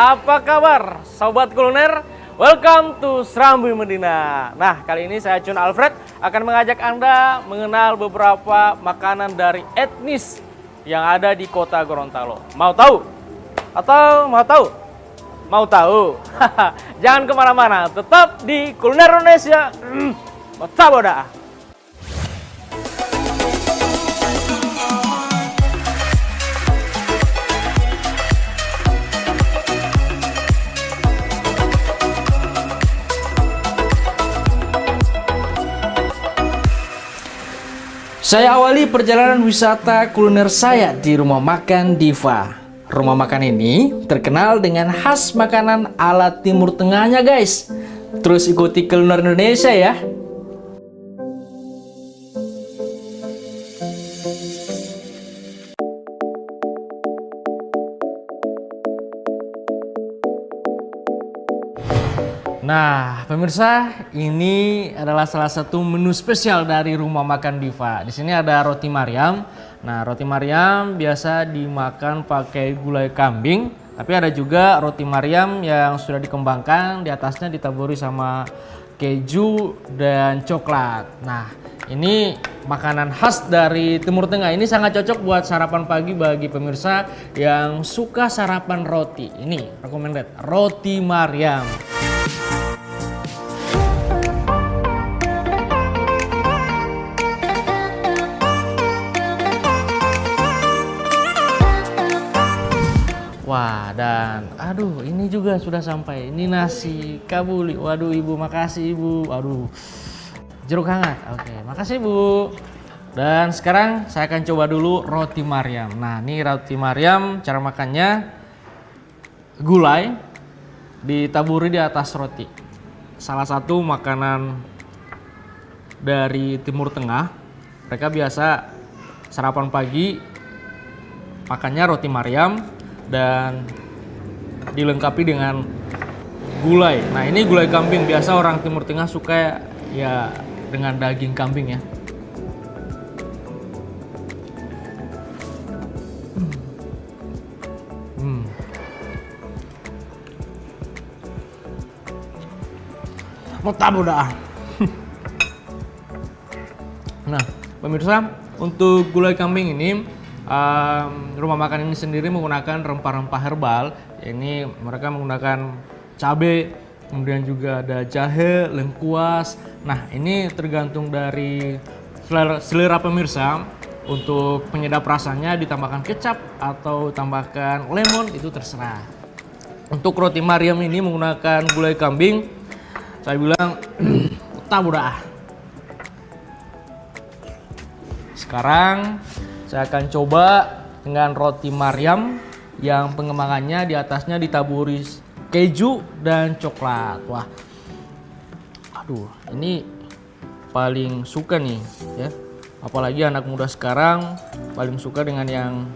Apa kabar Sobat Kuliner? Welcome to Serambi Medina. Nah, kali ini saya Cun Alfred akan mengajak Anda mengenal beberapa makanan dari etnis yang ada di kota Gorontalo. Mau tahu? Atau mau tahu? Mau tahu? Jangan kemana-mana, tetap di Kuliner Indonesia. Boda. Saya awali perjalanan wisata kuliner saya di Rumah Makan Diva. Rumah makan ini terkenal dengan khas makanan ala Timur Tengahnya, guys. Terus ikuti kuliner Indonesia ya. Nah, pemirsa, ini adalah salah satu menu spesial dari Rumah Makan Diva. Di sini ada roti Mariam. Nah, roti Mariam biasa dimakan pakai gulai kambing, tapi ada juga roti Mariam yang sudah dikembangkan, di atasnya ditaburi sama keju dan coklat. Nah, ini makanan khas dari Timur Tengah. Ini sangat cocok buat sarapan pagi bagi pemirsa yang suka sarapan roti. Ini recommended, roti Mariam. Wah, dan aduh, ini juga sudah sampai. Ini nasi kabuli. Waduh, Ibu, makasih Ibu. Aduh, jeruk hangat. Oke, makasih Bu. Dan sekarang saya akan coba dulu roti Mariam. Nah, ini roti Mariam, cara makannya gulai ditaburi di atas roti. Salah satu makanan dari Timur Tengah. Mereka biasa sarapan pagi makannya roti Mariam dan dilengkapi dengan gulai. Nah, ini gulai kambing. Biasa orang Timur Tengah suka ya dengan daging kambing ya. Mantap udah. Nah, pemirsa, untuk gulai kambing ini rumah makan ini sendiri menggunakan rempah-rempah herbal. Ini mereka menggunakan cabai, kemudian juga ada jahe, lengkuas. Nah, ini tergantung dari selera pemirsa. Untuk penyedap rasanya ditambahkan kecap atau tambahkan lemon, itu terserah. Untuk roti Mariam ini menggunakan gulai kambing. Saya bilang tak udah. Sekarang saya akan coba dengan roti Mariam yang pengembangannya di atasnya ditaburi keju dan coklat. Wah, aduh, ini paling suka nih ya. Apalagi anak muda sekarang paling suka dengan yang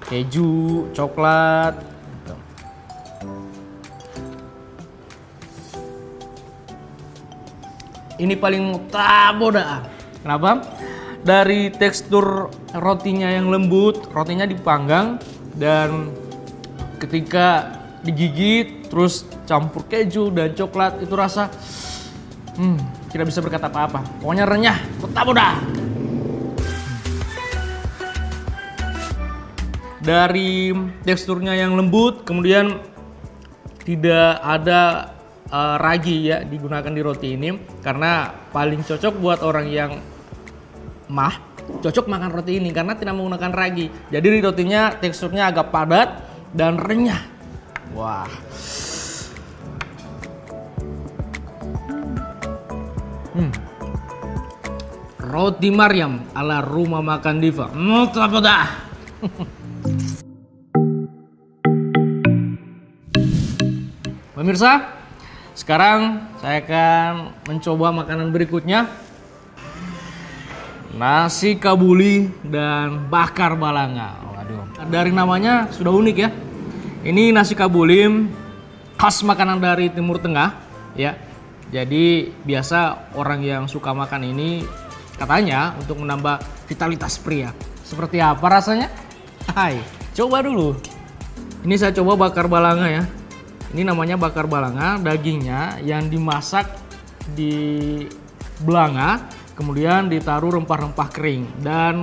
keju, coklat. Gitu. Ini paling taboda. Kenapa? Dari tekstur rotinya yang lembut, rotinya dipanggang, dan ketika digigit terus campur keju dan coklat, itu rasa tidak bisa berkata apa-apa. Pokoknya renyah, tetap udah. Dari teksturnya yang lembut, kemudian tidak ada ragi ya digunakan di roti ini, karena paling cocok buat orang yang cocok makan roti ini karena tidak menggunakan ragi. Jadi rotinya teksturnya agak padat dan renyah. Wah. Roti Mariam ala Rumah Makan Diva. Mantap dah. Pemirsa, sekarang saya akan mencoba makanan berikutnya. Nasi kabuli dan bakar balanga. Waduh. Dari namanya sudah unik ya. Ini nasi kabuli khas makanan dari Timur Tengah ya. Jadi biasa orang yang suka makan ini katanya untuk menambah vitalitas pria. Seperti apa rasanya? Hai, coba dulu. Ini saya coba bakar balanga ya. Ini namanya bakar balanga, dagingnya yang dimasak di belanga, kemudian ditaruh rempah-rempah kering. Dan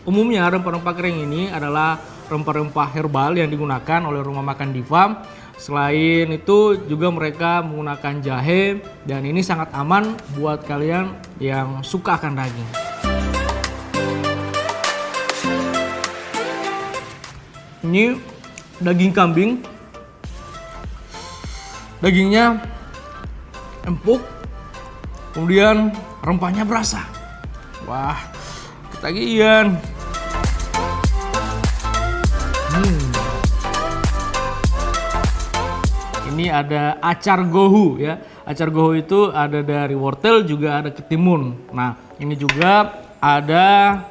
umumnya rempah-rempah kering ini adalah rempah-rempah herbal yang digunakan oleh rumah makan Diva. Selain itu juga mereka menggunakan jahe, dan ini sangat aman buat kalian yang suka akan daging. Ini daging kambing. Dagingnya empuk, kemudian rempahnya berasa. Wah, ketagihan. Ini ada acar gohu ya. Acar gohu itu ada dari wortel, juga ada ketimun. Nah, ini juga ada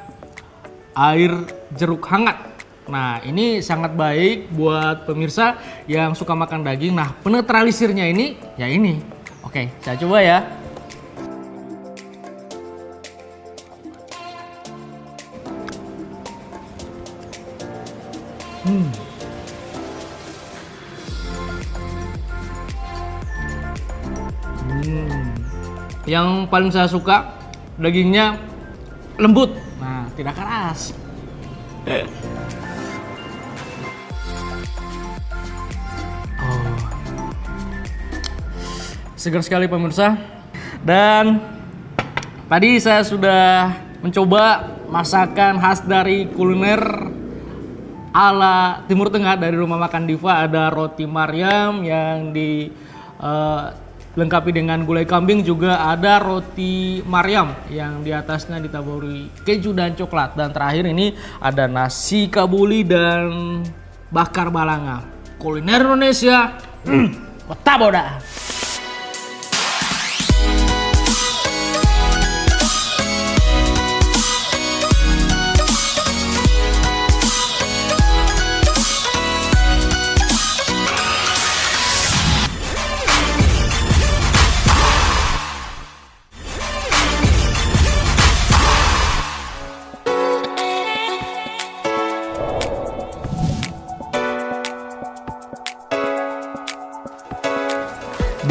air jeruk hangat. Nah, ini sangat baik buat pemirsa yang suka makan daging. Nah, penetralisirnya ini ya ini. Oke, saya coba ya. Yang paling saya suka dagingnya lembut. Nah, tidak keras. Segar sekali pemirsa. Dan tadi saya sudah mencoba masakan khas dari kuliner ala Timur Tengah dari rumah makan Diva. Ada roti Maryam yang dilengkapi dengan gulai kambing, juga ada roti Maryam yang di atasnya ditaburi keju dan coklat. Dan terakhir ini ada nasi kabuli dan bakar balanga. Kuliner Indonesia, kota boda.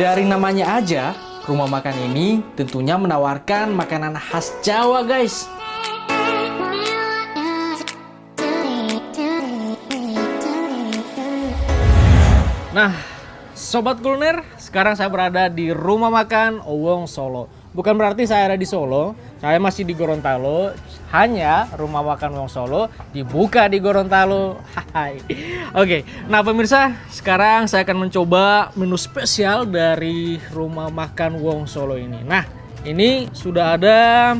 Dari namanya aja, rumah makan ini tentunya menawarkan makanan khas Jawa, guys. Nah, sobat kuliner, sekarang saya berada di rumah makan Wong Solo. Bukan berarti saya ada di Solo, saya masih di Gorontalo. Hanya rumah makan Wong Solo dibuka di Gorontalo. Hai. Oke, nah pemirsa, sekarang saya akan mencoba menu spesial dari rumah makan Wong Solo ini. Nah, ini sudah ada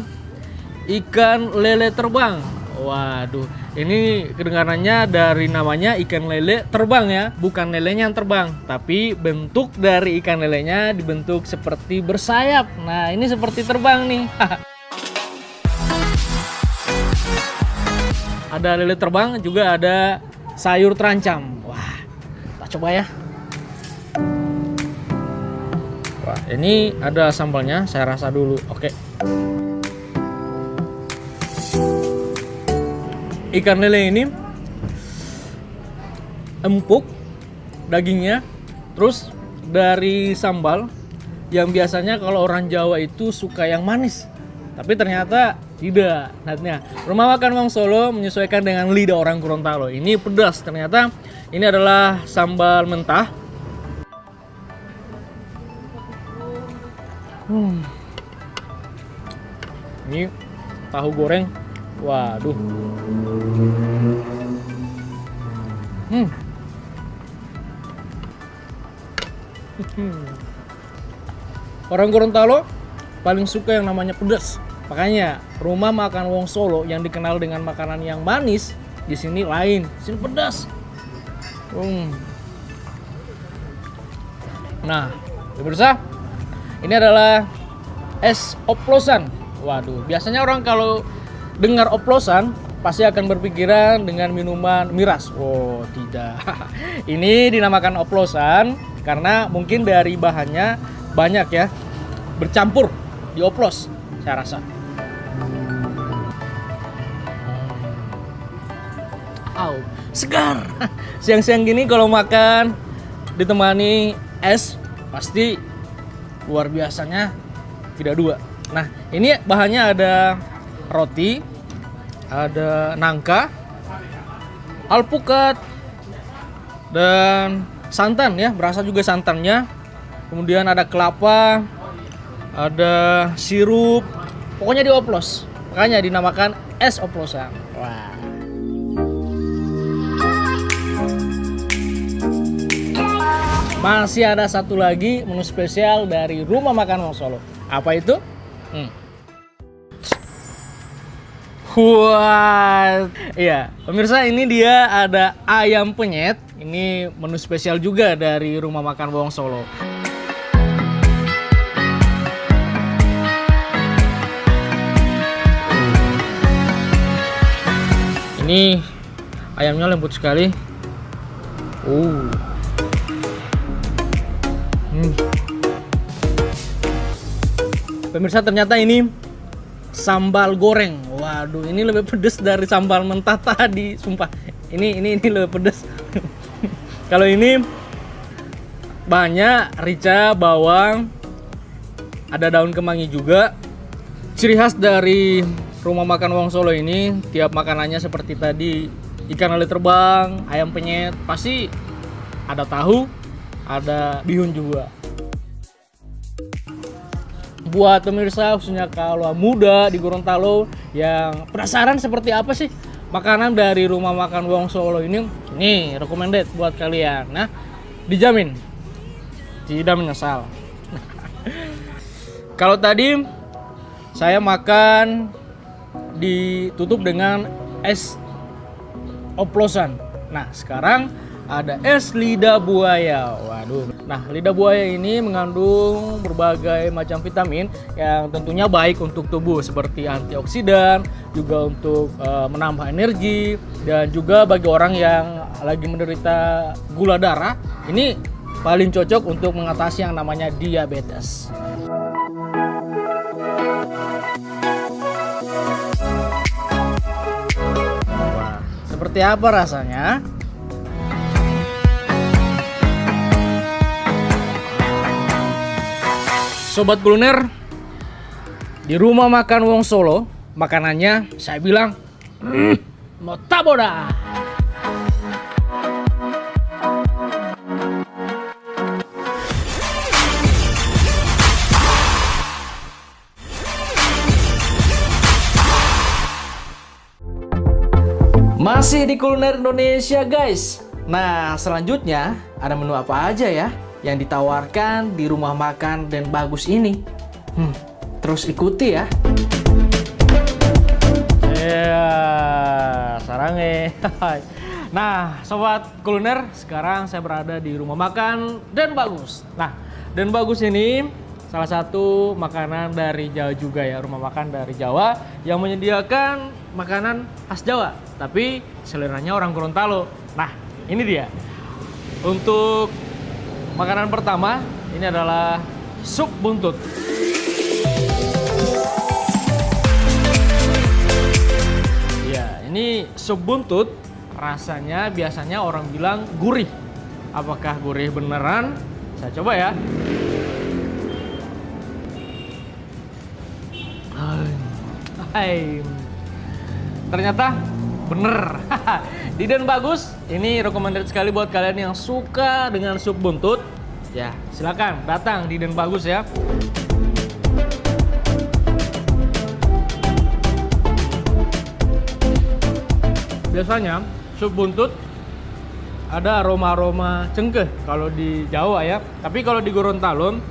ikan lele terbang. Waduh, ini kedengarannya dari namanya ikan lele terbang ya, bukan lelenya yang terbang, tapi bentuk dari ikan lelenya dibentuk seperti bersayap. Nah, ini seperti terbang nih. Ada lele terbang, juga ada sayur terancam. Wah, kita coba ya. Wah, ini ada sambalnya, saya rasa dulu. Oke. Ikan lele ini empuk dagingnya, terus dari sambal yang biasanya kalau orang Jawa itu suka yang manis, tapi ternyata tidak. Nah, rumah makan Wong Solo menyesuaikan dengan lidah orang Gorontalo. Ini pedas ternyata. Ini adalah sambal mentah. Ini tahu goreng. Waduh. Orang Gorontalo paling suka yang namanya pedas. Makanya rumah makan Wong Solo yang dikenal dengan makanan yang manis di sini lain. Di sini pedas. Nah, pemirsa, ini adalah es oplosan. Waduh, biasanya orang kalau dengar oplosan pasti akan berpikiran dengan minuman miras. Oh, tidak. Ini dinamakan oplosan karena mungkin dari bahannya banyak ya, bercampur, dioplos saya rasa. Segar. Siang-siang gini kalau makan ditemani es, pasti luar biasanya tidak dua. Nah, ini bahannya ada roti, ada nangka, alpukat, dan santan ya, berasa juga santannya. Kemudian ada kelapa, ada sirup, pokoknya dioplos. Makanya dinamakan es oplosan. Wah. Masih ada satu lagi menu spesial dari Rumah Makan Wong Solo. Apa itu? Wah, iya pemirsa, ini dia ada ayam penyet. Ini menu spesial juga dari Rumah Makan Wong Solo. Ini ayamnya lembut sekali. Pemirsa, ternyata ini sambal goreng. Waduh, ini lebih pedes dari sambal mentah tadi, sumpah. Ini lebih pedes. Kalau ini banyak rica, bawang, ada daun kemangi juga. Ciri khas dari Rumah Makan Wong Solo ini, tiap makanannya seperti tadi, ikan lele terbang, ayam penyet, pasti ada tahu, ada bihun juga. Buat pemirsa, khususnya kalau muda di Gorontalo yang penasaran seperti apa sih makanan dari Rumah Makan Wong Solo ini recommended buat kalian. Nah, dijamin tidak menyesal. Kalau tadi saya makan ditutup dengan es oplosan. Nah, sekarang ada es lidah buaya. Waduh. Nah, lidah buaya ini mengandung berbagai macam vitamin yang tentunya baik untuk tubuh, seperti antioksidan, juga untuk menambah energi, dan juga bagi orang yang lagi menderita gula darah, ini paling cocok untuk mengatasi yang namanya diabetes. Wah, seperti apa rasanya? Sobat kuliner, di Rumah Makan Wong Solo, makanannya saya bilang motaboda. Masih di kuliner Indonesia, guys. Nah, selanjutnya ada menu apa aja ya yang ditawarkan di Rumah Makan Den Bagus ini? Terus ikuti ya. Sarange. Nah, sobat kuliner, sekarang saya berada di Rumah Makan Den Bagus. Nah, Den Bagus ini salah satu makanan dari Jawa juga ya, rumah makan dari Jawa yang menyediakan makanan khas Jawa, tapi seleranya orang Gorontalo. Nah, ini dia. Untuk makanan pertama, ini adalah sup buntut. Ya, ini sup buntut rasanya biasanya orang bilang gurih. Apakah gurih beneran? Saya coba ya. Hai. Ternyata bener. Di Den Bagus ini recommended sekali buat kalian yang suka dengan sup buntut. Ya, silakan datang di Den Bagus ya. Biasanya sup buntut ada aroma-aroma cengkeh kalau di Jawa ya. Tapi kalau di Gorontalo,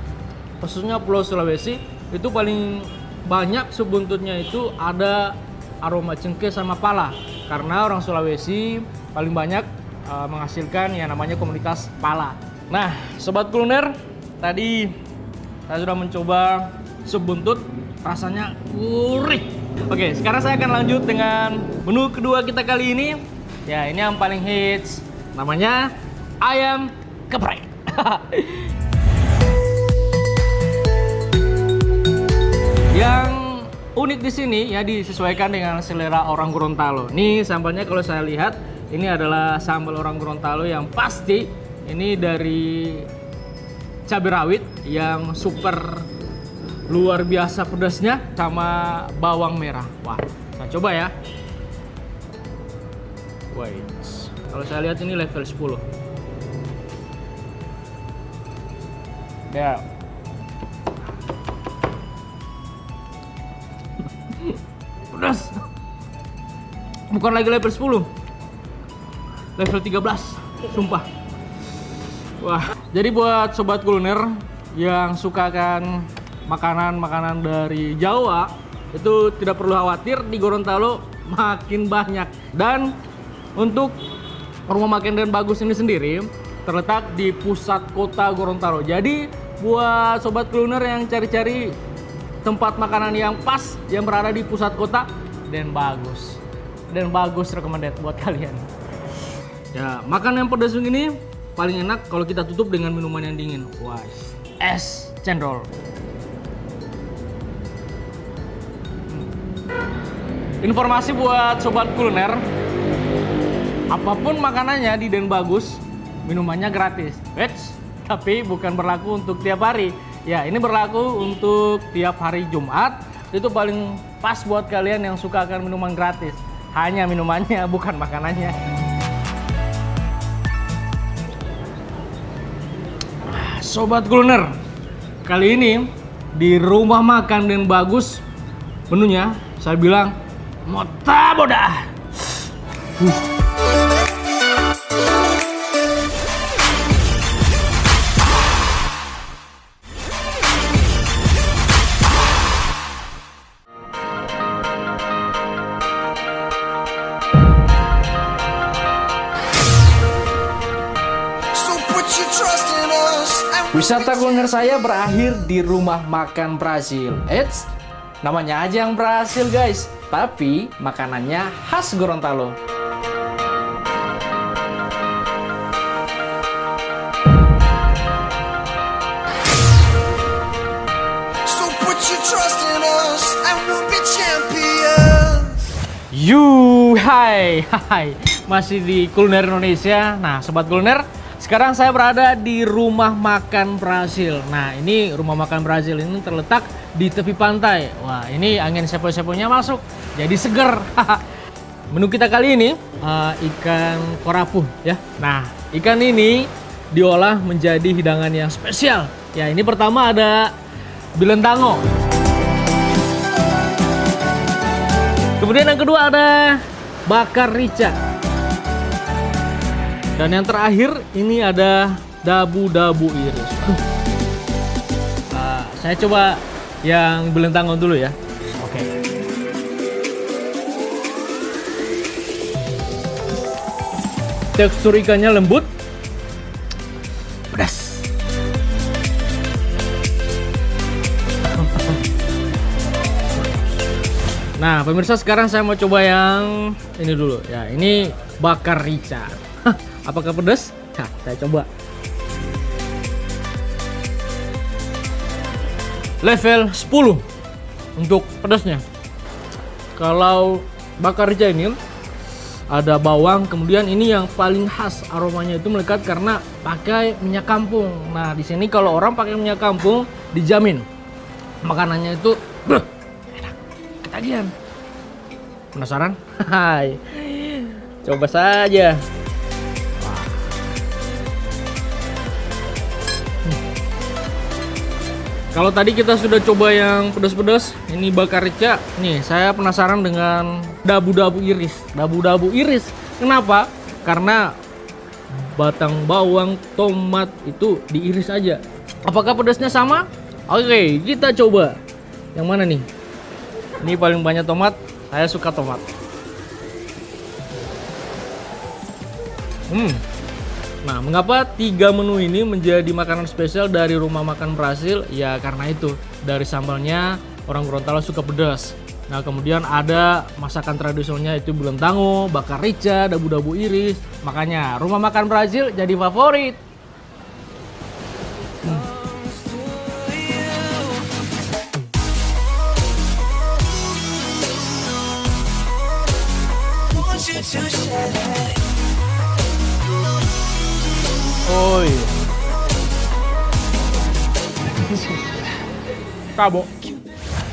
khususnya Pulau Sulawesi, itu paling banyak sup buntutnya itu ada aroma cengkeh sama pala. Karena orang Sulawesi paling banyak menghasilkan yang namanya komunitas pala. Nah, sobat kuliner, tadi saya sudah mencoba sup buntut, rasanya gurih. Oke, sekarang saya akan lanjut dengan menu kedua kita kali ini. Ya, ini yang paling hits, namanya ayam geprek. Yang unik di sini ya, disesuaikan dengan selera orang Gorontalo. Nih sambalnya kalau saya lihat ini adalah sambal orang Gorontalo yang pasti Ini dari cabai rawit yang super luar biasa pedasnya sama bawang merah. Wah, saya coba ya. Wait. Kalau saya lihat ini level 10. Ya. Pedas. Bukan lagi level 10. Level 13. Sumpah. Wah, jadi buat sobat kuliner yang suka kan makanan-makanan dari Jawa, itu tidak perlu khawatir, di Gorontalo makin banyak. Dan untuk rumah makan dan bagus ini sendiri terletak di pusat kota Gorontalo. Jadi buat sobat kuliner yang cari-cari tempat makanan yang pas, yang berada di pusat kota dan bagus recommended buat kalian. Ya, makan yang pedas begini paling enak kalau kita tutup dengan minuman yang dingin. Wah, es cendol. Informasi buat sobat kuliner, apapun makanannya di Den Bagus, minumannya gratis. Eits, tapi bukan berlaku untuk tiap hari. Ya, ini berlaku untuk tiap hari Jumat. Itu paling pas buat kalian yang suka akan minuman gratis. Hanya minumannya, bukan makanannya. Sobat kuliner, kali ini di rumah makan Den Bagus, menunya saya bilang mota bodah. Wisata kuliner saya berakhir di rumah makan Brazil. Eits, namanya aja yang berhasil guys, tapi makanannya khas Gorontalo. Hai, masih di kuliner Indonesia. Nah, sobat kuliner, sekarang saya berada di rumah makan Brazil. Nah, ini rumah makan Brazil ini terletak di tepi pantai. Wah, ini angin sepoi-sepoinya masuk, jadi seger. Menu kita kali ini ikan korapuh ya. Nah, ikan ini diolah menjadi hidangan yang spesial. Ya, ini pertama ada bilentango. Kemudian yang kedua ada bakar rica. Dan yang terakhir ini ada dabu-dabu iris. Saya coba yang bilentango dulu ya. Oke. Tekstur ikannya lembut, pedas. Nah, pemirsa, sekarang saya mau coba yang ini dulu ya. Ini bakar rica. Apakah pedas? Nah, saya coba. Level 10 untuk pedasnya. Kalau bakar rica ini ada bawang, kemudian ini yang paling khas aromanya itu melekat karena pakai minyak kampung. Nah, di sini kalau orang pakai minyak kampung dijamin makanannya itu enak, ketagihan. Penasaran? Hai. Coba saja. Kalau tadi kita sudah coba yang pedas-pedas, ini bakar rica. Nih, saya penasaran dengan dabu-dabu iris. Dabu-dabu iris. Kenapa? Karena batang bawang, tomat itu diiris aja. Apakah pedasnya sama? Oke, kita coba. Yang mana nih? Ini paling banyak tomat. Saya suka tomat. Nah, mengapa 3 menu ini menjadi makanan spesial dari rumah makan Brazil? Ya karena itu, dari sambalnya orang Gorontalo suka pedas. Nah, kemudian ada masakan tradisionalnya itu bilentango, bakar rica, dabu-dabu iris. Makanya rumah makan Brazil jadi favorit. Oh Tabo.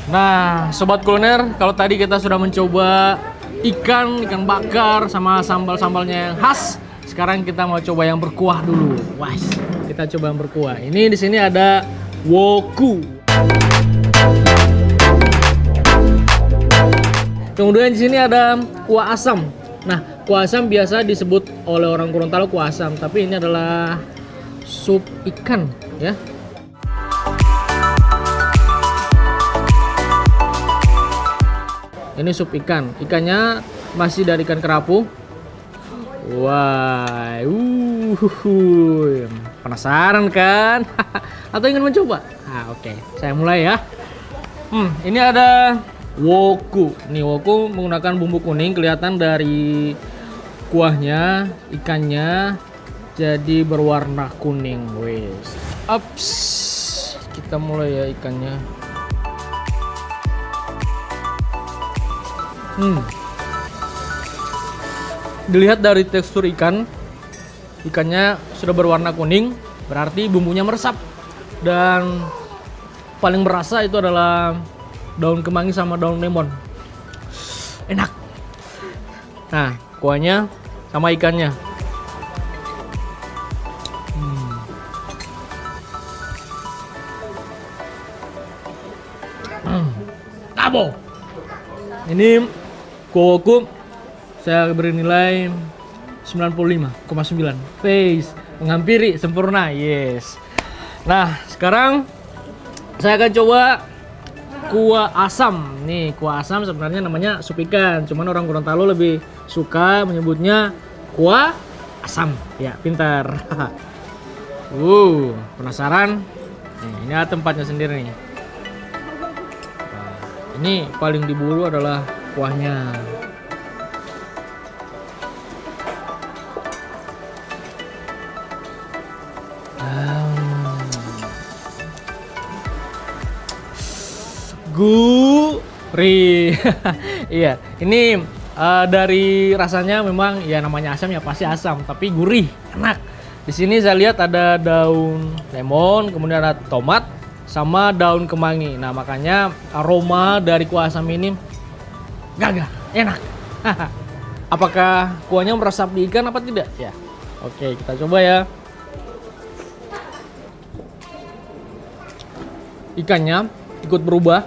Nah, sobat kuliner, kalau tadi kita sudah mencoba ikan bakar sama sambal-sambalnya yang khas. Sekarang kita mau coba yang berkuah dulu. Wah, kita coba yang berkuah. Ini di sini ada woku. Kemudian di sini ada kuah asam. Nah, kuah asam biasa disebut oleh orang Gorontalo kuah asam, tapi ini adalah sup ikan, ya. Ini sup ikan. Ikannya masih dari ikan kerapu. Wah, penasaran kan? Atau ingin mencoba? Nah, oke. Saya mulai ya. Ini ada woku. Nih, woku menggunakan bumbu kuning, kelihatan dari kuahnya, ikannya jadi berwarna kuning. Wes. Ups. Kita mulai ya ikannya. Dilihat dari tekstur ikannya sudah berwarna kuning, berarti bumbunya meresap. Dan paling berasa itu adalah daun kemangi sama daun lemon. Enak. Nah, kuahnya sama ikannya. Tabo. Ini kuoku saya beri nilai 95,9. Face menghampiri sempurna. Yes. Nah, sekarang saya akan coba kuah asam. Nih, kuah asam sebenarnya namanya sup ikan, cuman orang Gorontalo lebih suka menyebutnya kuah asam. Ya, pintar. Penasaran? Nih, ini ada tempatnya sendiri nih. Nah, ini paling diburu adalah kuahnya. Gurih. Iya, ini dari rasanya memang ya namanya asam ya pasti asam, tapi gurih, enak. Di sini saya lihat ada daun lemon, kemudian ada tomat sama daun kemangi. Nah, makanya aroma dari kuah asam ini gagah, enak. Apakah kuahnya meresap di ikan apa tidak? Ya. Oke, kita coba ya. Ikannya ikut berubah,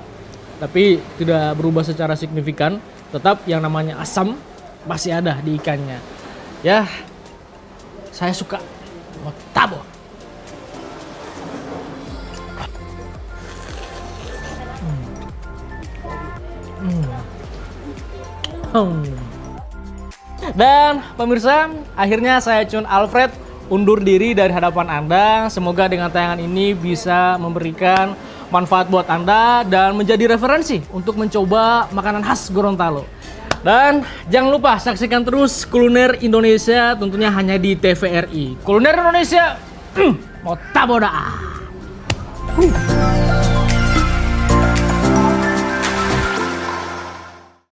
tapi tidak berubah secara signifikan. Tetap yang namanya asam masih ada di ikannya. Ya, saya suka tabo. Dan pemirsa, akhirnya saya Cun Alfred undur diri dari hadapan Anda. Semoga dengan tayangan ini bisa memberikan manfaat buat Anda dan menjadi referensi untuk mencoba makanan khas Gorontalo. Dan jangan lupa saksikan terus Kuliner Indonesia, tentunya hanya di TVRI. Kuliner Indonesia, mau taboda.